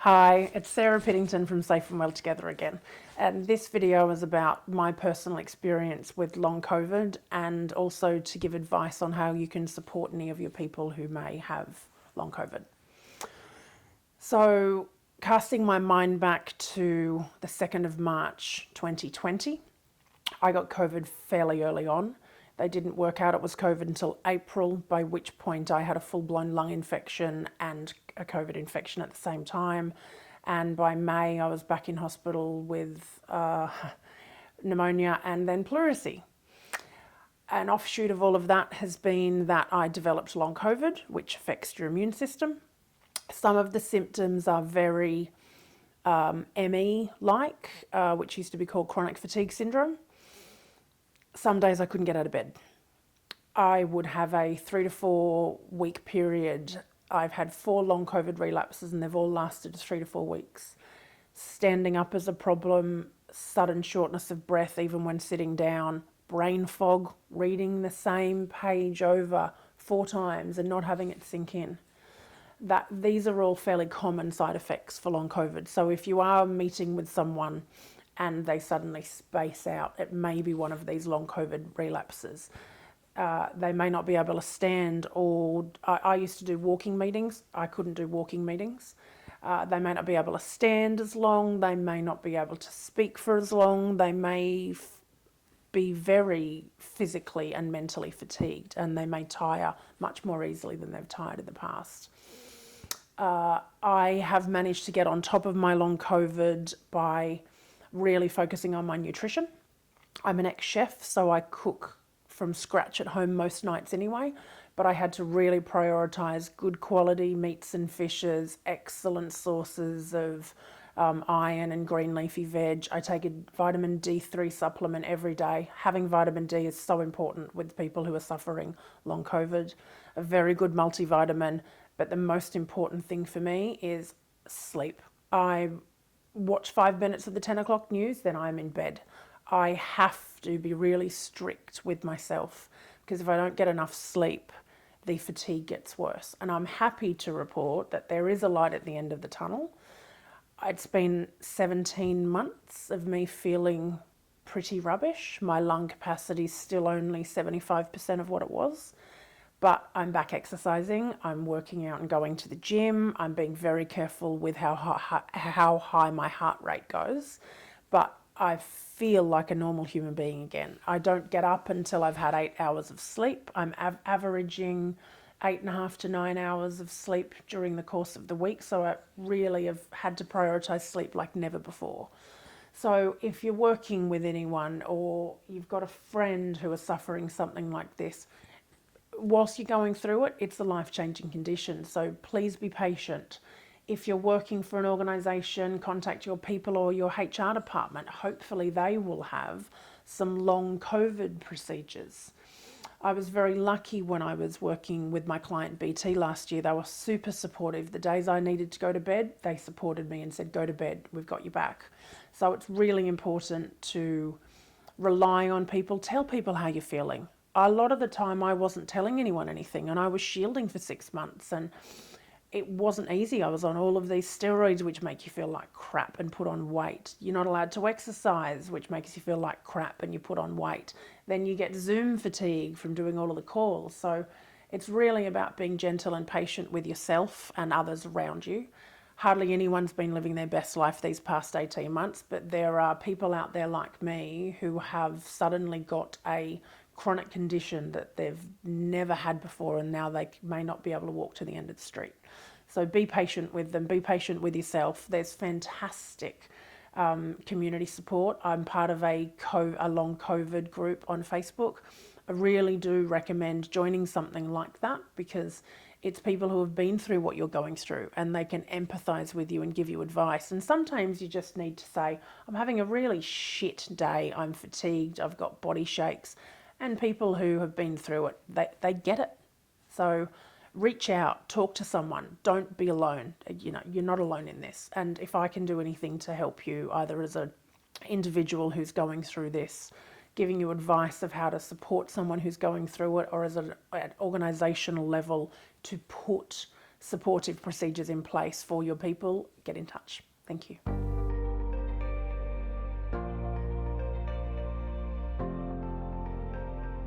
Hi, it's Sarah Piddington from Safe and Well Together again. And this video is about my personal experience with long COVID and also to give advice on how you can support any of your people who may have long COVID. So, casting my mind back to the 2nd of March 2020, I got COVID fairly early on. They didn't work out it was COVID until April, by which point I had a full-blown lung infection and a COVID infection at the same time. And by May, I was back in hospital with pneumonia and then pleurisy. An offshoot of all of that has been that I developed long COVID, which affects your immune system. Some of the symptoms are very ME-like, which used to be called chronic fatigue syndrome. Some days I couldn't get out of bed. I would have a 3 to 4 week period. I've had 4 long COVID relapses and they've all lasted 3 to 4 weeks. Standing up is a problem, sudden shortness of breath even when sitting down, brain fog, reading the same page over 4 times and not having it sink in. These are all fairly common side effects for long COVID. So if you are meeting with someone and they suddenly space out, it may be one of these long COVID relapses. They may not be able to stand, or I used to do walking meetings. I couldn't do walking meetings. They may not be able to stand as long. They may not be able to speak for as long. They may be very physically and mentally fatigued, and they may tire much more easily than they've tired in the past. I have managed to get on top of my long COVID by really focusing on my nutrition. I'm an ex-chef, so I cook from scratch at home most nights anyway, but I had to really prioritize good quality meats and fishes, excellent sources of iron and green leafy veg. I take a vitamin D3 supplement every day. Having vitamin D is so important with people who are suffering long COVID. A very good multivitamin, but the most important thing for me is sleep. I watch 5 minutes of the 10 o'clock news, then I'm in bed. I have to be really strict with myself because if I don't get enough sleep, the fatigue gets worse. And I'm happy to report that there is a light at the end of the tunnel. It's been 17 months of me feeling pretty rubbish. My lung capacity is still only 75% of what it was. But I'm back exercising, I'm working out and going to the gym, I'm being very careful with how high my heart rate goes, but I feel like a normal human being again. I don't get up until I've had 8 hours of sleep. I'm averaging 8.5 to 9 hours of sleep during the course of the week, so I really have had to prioritize sleep like never before. So if you're working with anyone or you've got a friend who is suffering something like this, whilst you're going through it, it's a life-changing condition. So please be patient. If you're working for an organisation, contact your people or your HR department. Hopefully they will have some long COVID procedures. I was very lucky when I was working with my client BT last year. They were super supportive. The days I needed to go to bed, they supported me and said, go to bed, we've got you back. So it's really important to rely on people. Tell people how you're feeling. A lot of the time I wasn't telling anyone anything and I was shielding for 6 months and it wasn't easy. I was on all of these steroids which make you feel like crap and put on weight. You're not allowed to exercise, which makes you feel like crap and you put on weight. Then you get Zoom fatigue from doing all of the calls. So it's really about being gentle and patient with yourself and others around you. Hardly anyone's been living their best life these past 18 months, but there are people out there like me who have suddenly got a chronic condition that they've never had before and now they may not be able to walk to the end of the street. So be patient with them, be patient with yourself. There's fantastic community support. I'm part of a long COVID group on Facebook. I really do recommend joining something like that because it's people who have been through what you're going through and they can empathize with you and give you advice. And sometimes you just need to say, I'm having a really shit day, I'm fatigued, I've got body shakes. And people who have been through it, they get it. So reach out, talk to someone, don't be alone. You know, you're not alone in this. And if I can do anything to help you, either as an individual who's going through this, giving you advice of how to support someone who's going through it, or as an organisational level to put supportive procedures in place for your people, get in touch. Thank you.